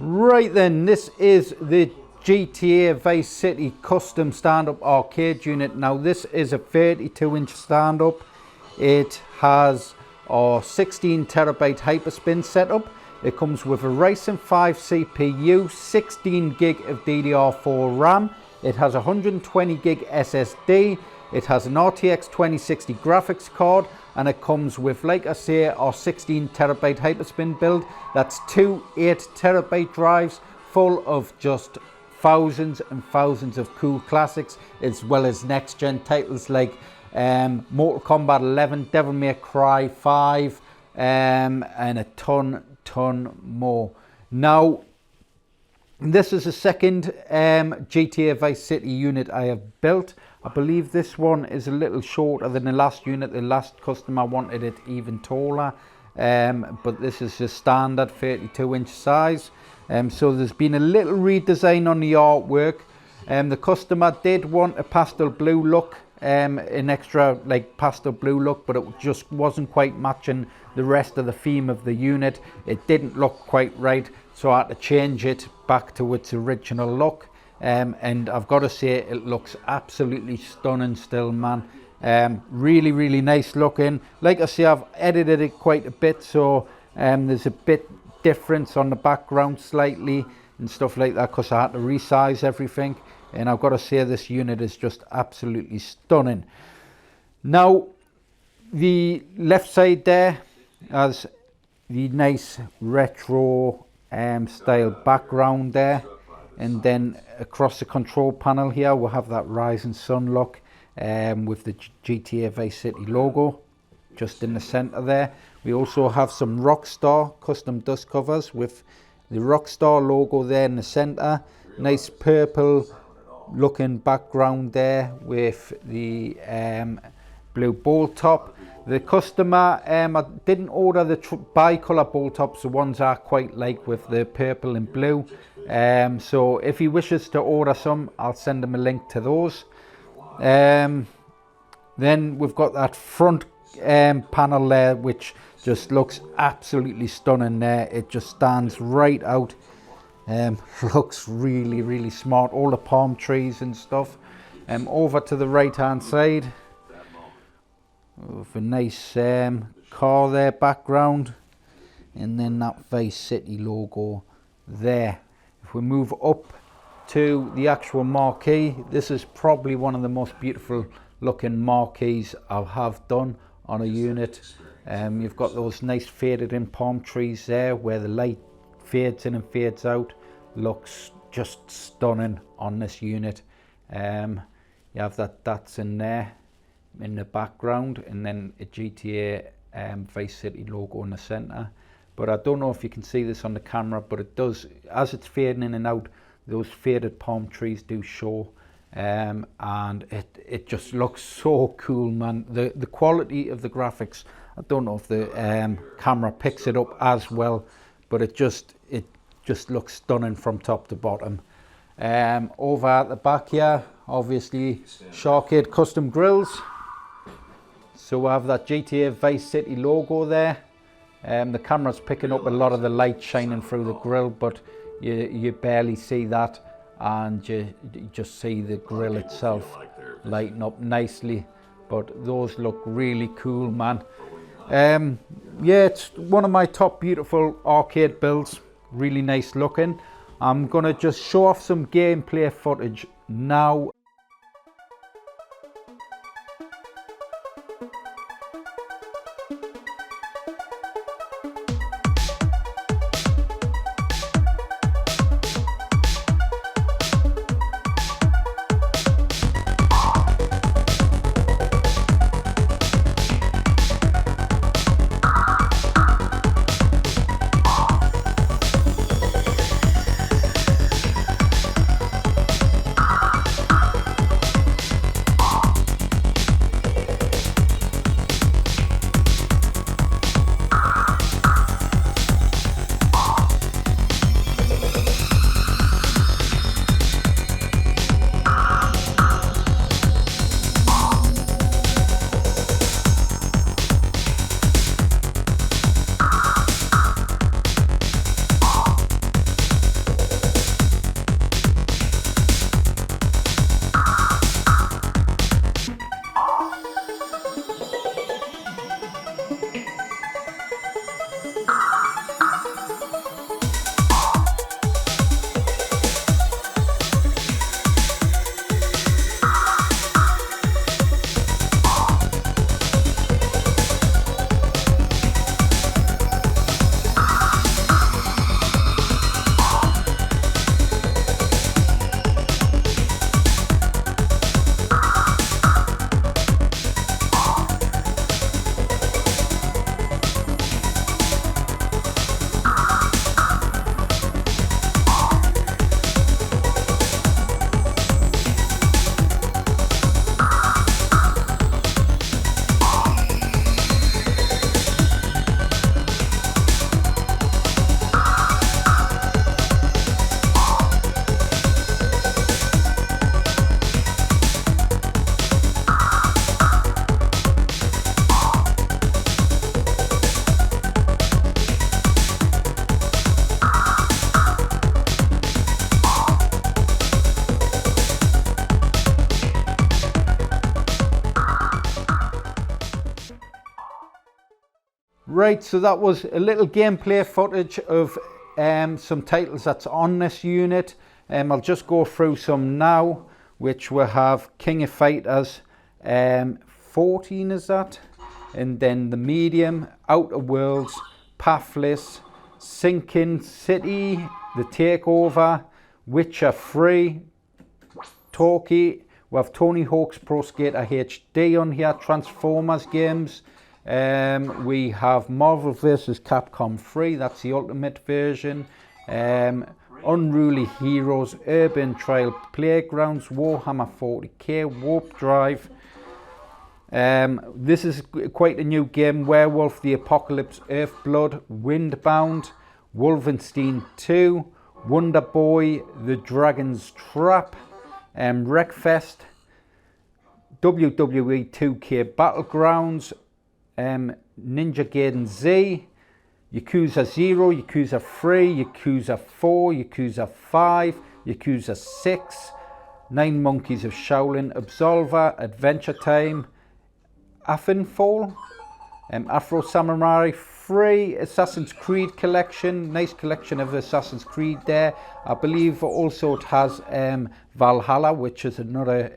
Right then, this is the GTA Vice City custom stand-up arcade unit. Now this is a 32-inch stand-up. It has our 16TB Hyperspin setup. It comes with a Ryzen 5 CPU, 16 gig of DDR4 RAM. It has 120 gig SSD. It has an RTX 2060 graphics card, and it comes with, like I say, our 16TB Hyperspin build. That's two 8TB drives full of just thousands and thousands of cool classics, as well as next gen titles like Mortal Kombat 11, Devil May Cry 5, and a ton more. Now this is the second GTA Vice City unit I have built. I believe this one is a little shorter than the last unit. The last customer wanted it even taller, but this is a standard 32-inch size. So there's been a little redesign on the artwork. The customer did want a pastel blue look, an extra like pastel blue look, but it just wasn't quite matching the rest of the theme of the unit. It didn't look quite right, so I had to change it back to its original look. And I've got to say, it looks absolutely stunning still, man. Really nice looking. Like I say, I've edited it quite a bit, so there's a bit difference on the background slightly and stuff like that, because I had to resize everything. And I've got to say, this unit is just absolutely stunning. Now the left side there has the nice retro style background there, and then across the control panel here we'll have that Rising Sun look with the GTA Vice City logo just in the center there. We also have some Rockstar custom dust covers with the Rockstar logo there in the center. Nice purple looking background there with the blue bolt top. The customer, I didn't order the bi-color bolt tops, the ones I quite like with the purple and blue. So if he wishes to order some, I'll send him a link to those. Then we've got that front panel there, which just looks absolutely stunning there. It just stands right out. Looks really smart. All the palm trees and stuff. Over to the right hand side with a nice car there background, and then that Vice City logo there. If we move up to the actual marquee, this is probably one of the most beautiful looking marquees I have done on a unit. You've got those nice faded in palm trees there where the light fades in and fades out. Looks just stunning on this unit. You have that's in there in the background, and then a GTA Vice City logo in the center. But I don't know if you can see this on the camera, but it does, as it's fading in and out, those faded palm trees do show, and it just looks so cool, man. The quality of the graphics, I don't know if the camera picks it up as well, but it just looks stunning from top to bottom. Over at the back here, obviously SHAR-KADE custom grills. So we have that GTA Vice City logo there. The camera's picking up a lot of the light shining through the grill, but you barely see that, and you just see the grill itself lighting up nicely. But those look really cool, man. Yeah, it's one of my top beautiful arcade builds. Really nice looking. I'm gonna just show off some gameplay footage now. Right, so that was a little gameplay footage of some titles that's on this unit. I'll just go through some now, which will have King of Fighters 14, is that? And then the medium, Outer Worlds, Pathless, Sinking City, The Takeover, Witcher 3, Talkie. We have Tony Hawk's Pro Skater HD on here, Transformers games. We have Marvel vs. Capcom 3, that's the ultimate version. Unruly Heroes, Urban Trail Playgrounds, Warhammer 40k, Warp Drive. This is quite a new game, Werewolf the Apocalypse, Earthblood, Windbound, Wolfenstein 2, Wonder Boy, The Dragon's Trap, Wreckfest, WWE 2K Battlegrounds, Ninja Gaiden Z, Yakuza 0, Yakuza 3, Yakuza 4, Yakuza 5, Yakuza 6, 9 Monkeys of Shaolin, Absolver, Adventure Time, Affinfall, Afro Samurai 3, Assassin's Creed collection, nice collection of Assassin's Creed there. I believe also it has Valhalla, which is another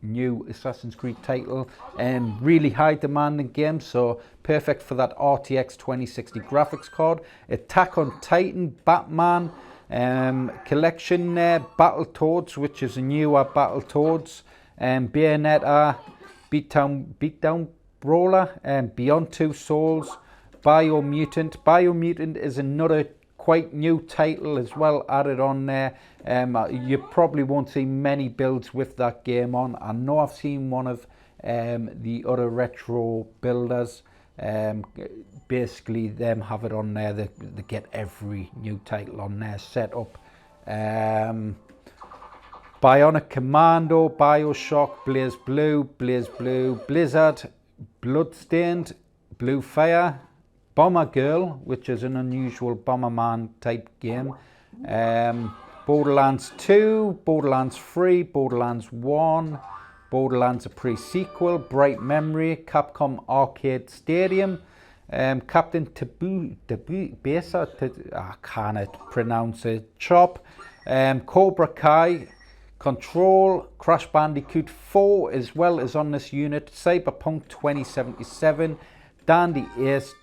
new Assassin's Creed title. Really high demanding game, so perfect for that RTX 2060 graphics card. Attack on Titan, Batman collection there, Battletoads, which is a newer Battletoads, Bayonetta, Beatdown Brawler, Beyond Two Souls, Biomutant. Biomutant is another quite new title as well added on there. You probably won't see many builds with that game on. I know I've seen one of the other retro builders. Basically them have it on there. They get every new title on their setup. Bionic Commando, Bioshock, Blaze Blue, Blizzard, Bloodstained, Blue Fire, Bomber Girl, which is an unusual Bomberman type game, Borderlands 2, Borderlands 3, Borderlands 1, Borderlands a pre-sequel, Bright Memory, Capcom Arcade Stadium, Captain Besa, I can't pronounce it, Chop, Cobra Kai, Control, Crash Bandicoot 4 as well as on this unit, Cyberpunk 2077, Dandy Ace,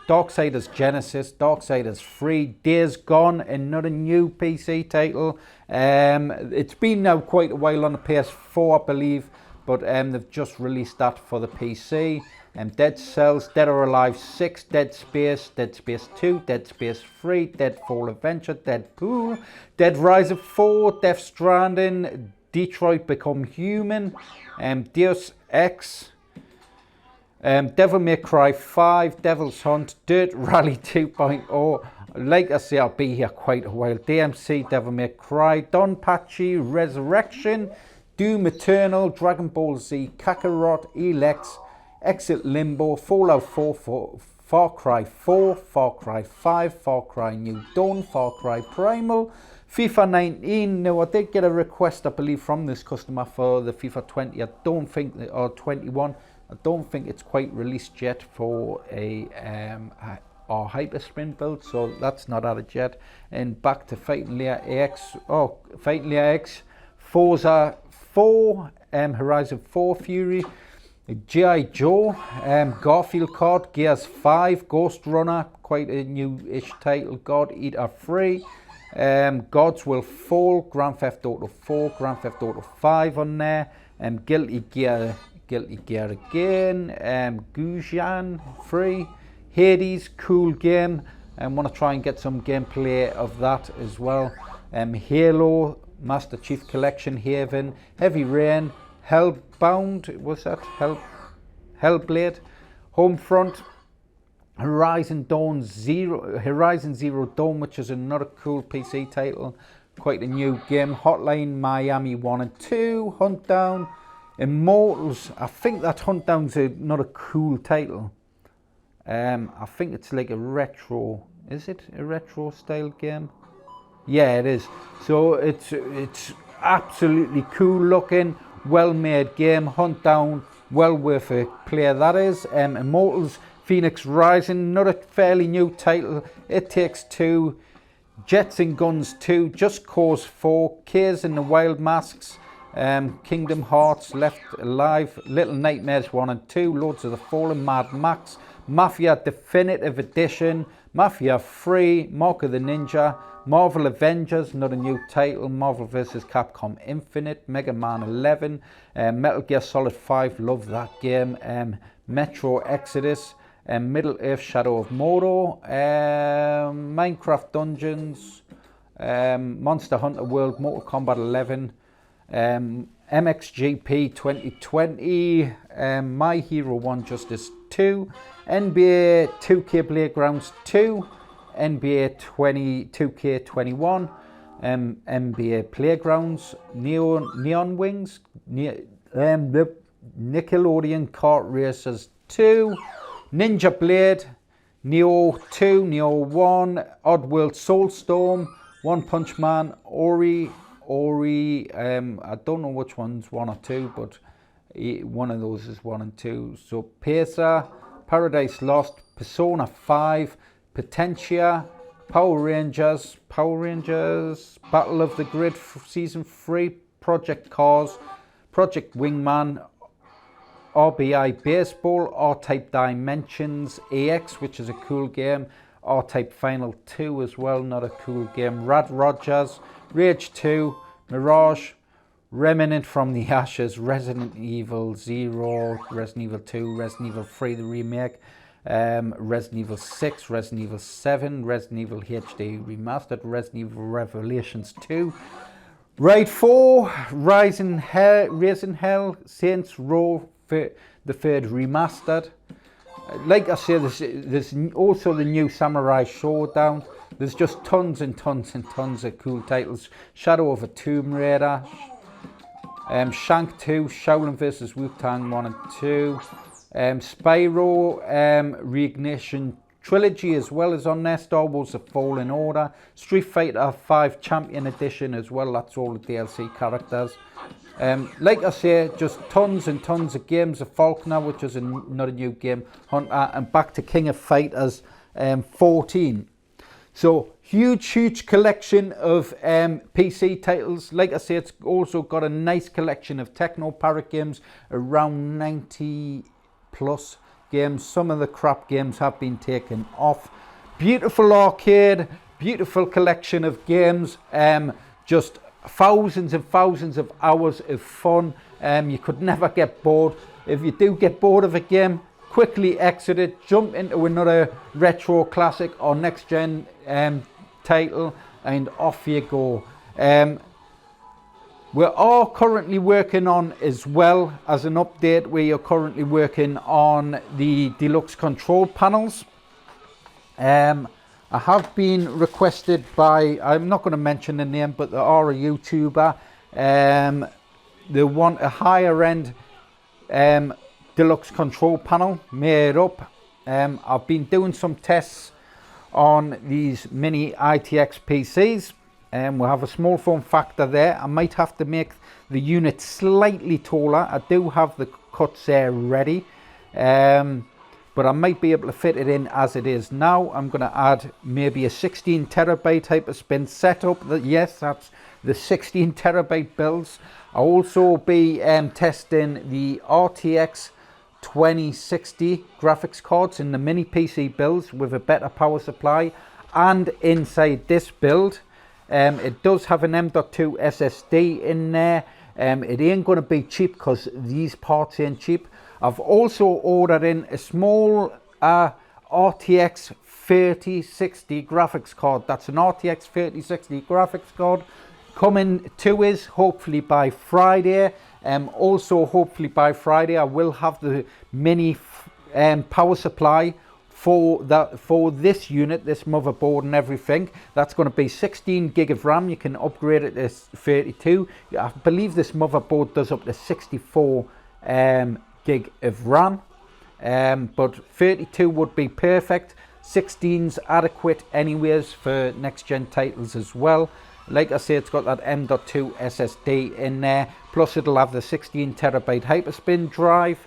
Darksiders Genesis, Darksiders 3, Days Gone, another new PC title. It's been now quite a while on the PS4, I believe, but they've just released that for the PC. Dead Cells, Dead or Alive 6, Dead Space 2, Dead Space 3, Deadfall Adventure, Deadpool, Dead Rising 4, Death Stranding, Detroit Become Human, Deus Ex, Devil May Cry 5, Devil's Hunt, Dirt Rally 2.0. Like I say, I'll be here quite a while. DMC, Devil May Cry, Donpachi, Resurrection, Doom Eternal, Dragon Ball Z, Kakarot, Elex, Exit Limbo, Fallout 4, Far Cry 4, Far Cry 5, Far Cry New Dawn, Far Cry Primal, FIFA 19. Now I did get a request, I believe, from this customer for the FIFA 20. I don't think, or 21. I don't think it's quite released yet for a our Hyperspin build, so that's not added yet. And back to Fighting Layer X. Oh, Fighting Layer X, Forza 4, Horizon 4 Fury, G.I. Joe, Garfield card, Gears 5, Ghost Runner, quite a new-ish title, God Eater 3, Gods Will Fall, Grand Theft Auto 4, Grand Theft Auto 5 on there, Guilty Gear again, Gujan 3, Hades, cool game, and want to try and get some gameplay of that as well. Halo, Master Chief Collection, Haven, Heavy Rain, Hellbound, was that Hellblade, Homefront, Horizon Zero Dawn, which is another cool PC title, quite a new game. Hotline Miami 1 and 2, Huntdown, Immortals. I think that Huntdown's another cool title. I think it's like a retro. Is it a retro style game? Yeah, it is. So it's absolutely cool looking, well made game. Huntdown, well worth a play that is. Immortals, Phoenix Rising, another fairly new title. It Takes Two, Jets and Guns 2, Just Cause 4, Cares in the Wild Masks, Kingdom Hearts, Left Alive, Little Nightmares 1 and 2, Lords of the Fallen, Mad Max, Mafia Definitive Edition, Mafia 3, Mark of the Ninja, Marvel Avengers, another new title, Marvel vs. Capcom Infinite, Mega Man 11, Metal Gear Solid 5, love that game, Metro Exodus, Middle Earth Shadow of Mordor, Minecraft Dungeons, Monster Hunter World, Mortal Kombat 11, MXGP 2020, My Hero 1 Justice 2, NBA 2K Playgrounds 2, NBA 2K21, NBA Playgrounds, Neon Wings, the Nickelodeon Kart Racers 2, Ninja Blade, Neo 2, Neo 1, Oddworld Soulstorm, One Punch Man, Ori, I don't know which one's 1 or 2, but one of those is 1 and 2. So Pacer, Paradise Lost, Persona 5, Potentia, Power Rangers, Battle of the Grid Season 3, Project Cars, Project Wingman, RBI Baseball, R-Type Dimensions, AX, which is a cool game, R-Type Final 2 as well, not a cool game, Rad Rogers, Rage 2, Mirage, Remnant from the Ashes, Resident Evil 0, Resident Evil 2, Resident Evil 3 the remake, Resident Evil 6, Resident Evil 7, Resident Evil HD Remastered, Resident Evil Revelations 2, Raid 4, Raising Hell, Saints Row the Third Remastered. Like I say, there's also the new Samurai Showdown. There's just tons and tons and tons of cool titles. Shadow of a Tomb Raider, Shank 2, Shaolin vs. Wu-Tang 1 and 2, Spyro Reignition Trilogy as well as on there, Star Wars The Fallen Order, Street Fighter 5 Champion Edition as well, that's all the DLC characters. Like I say, just tons and tons of games of Faulkner, which is another new game, Hunter, and back to King of Fighters 14. So huge collection of PC titles. Like I say, it's also got a nice collection of TeknoParrot games, around 90 plus games. Some of the crap games have been taken off. Beautiful arcade, beautiful collection of games, just thousands and thousands of hours of fun. You could never get bored. If you do get bored of a game, quickly exit it, jump into another retro classic or next gen title, and off you go. We are currently working on, as well as an update, we are currently working on the deluxe control panels. I have been requested by, I'm not going to mention the name, but they are a YouTuber. They want a higher end deluxe control panel made up. I've been doing some tests on these mini ITX PCs. We have a small form factor there. I might have to make the unit slightly taller. I do have the cuts there ready, but I might be able to fit it in as it is now. I'm going to add maybe a 16 terabyte Hyperspin setup. Yes, that's the 16 terabyte builds. I'll also be testing the RTX 2060 graphics cards in the mini PC builds with a better power supply. And inside this build, it does have an M.2 SSD in there. It ain't going to be cheap because these parts ain't cheap. I've also ordered in a small RTX 3060 graphics card. That's an RTX 3060 graphics card coming to us hopefully by Friday. Also hopefully by Friday I will have the mini power supply for this unit, this motherboard and everything. That's going to be 16 gig of RAM. You can upgrade it to 32. I believe this motherboard does up to 64 gig of RAM, but 32 would be perfect. 16's adequate anyways for next gen titles as well. Like I say, it's got that M.2 SSD in there, plus it'll have the 16 terabyte Hyperspin drive,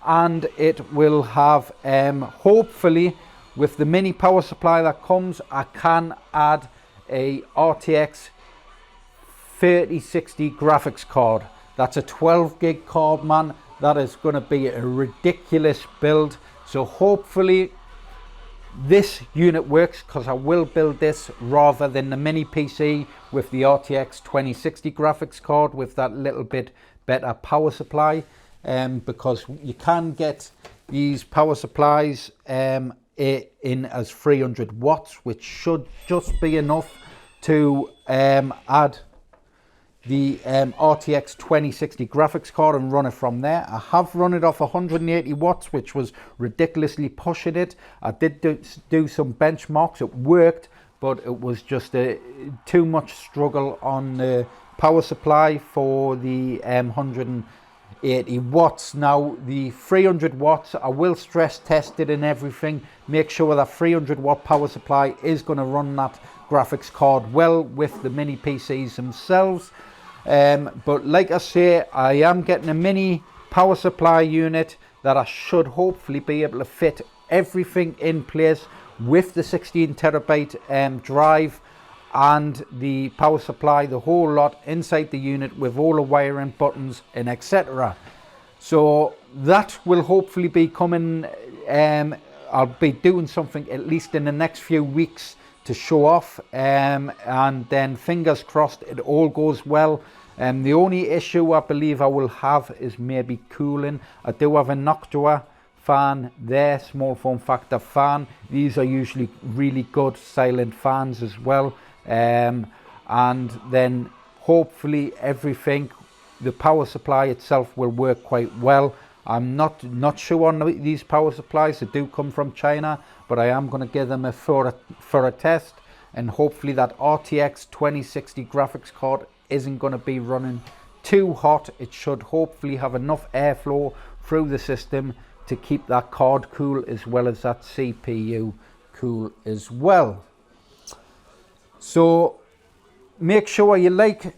and it will have, hopefully with the mini power supply that comes, I can add a RTX 3060 graphics card. That's a 12 gig card, man. That is going to be a ridiculous build. So hopefully this unit works, because I will build this rather than the mini PC with the RTX 2060 graphics card with that little bit better power supply, because you can get these power supplies in as 300 watts, which should just be enough to add the RTX 2060 graphics card and run it from there. I have run it off 180 watts, which was ridiculously pushing it. I did do some benchmarks. It worked, but it was just too much struggle on the power supply for the 180 watts. Now the 300 watts, I will stress test it and everything, make sure that 300 watt power supply is going to run that graphics card well with the mini PCs themselves. But like I say, I am getting a mini power supply unit that I should hopefully be able to fit everything in place with the 16 terabyte drive and the power supply, the whole lot inside the unit with all the wiring, buttons and etc. So that will hopefully be coming. I'll be doing something at least in the next few weeks to show off, and then fingers crossed it all goes well. The only issue I believe I will have is maybe cooling. I do have a Noctua fan there, small form factor fan. These are usually really good silent fans as well, and then hopefully everything, the power supply itself will work quite well. I'm not sure on these power supplies. They do come from China, but I am going to give them for a test, and hopefully that RTX 2060 graphics card isn't going to be running too hot. It should hopefully have enough airflow through the system to keep that card cool, as well as that CPU cool as well. So make sure you like,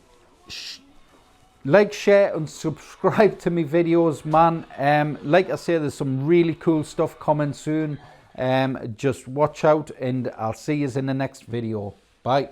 share and subscribe to my videos, man. Like I say, there's some really cool stuff coming soon. Just watch out, and I'll see you in the next video. Bye.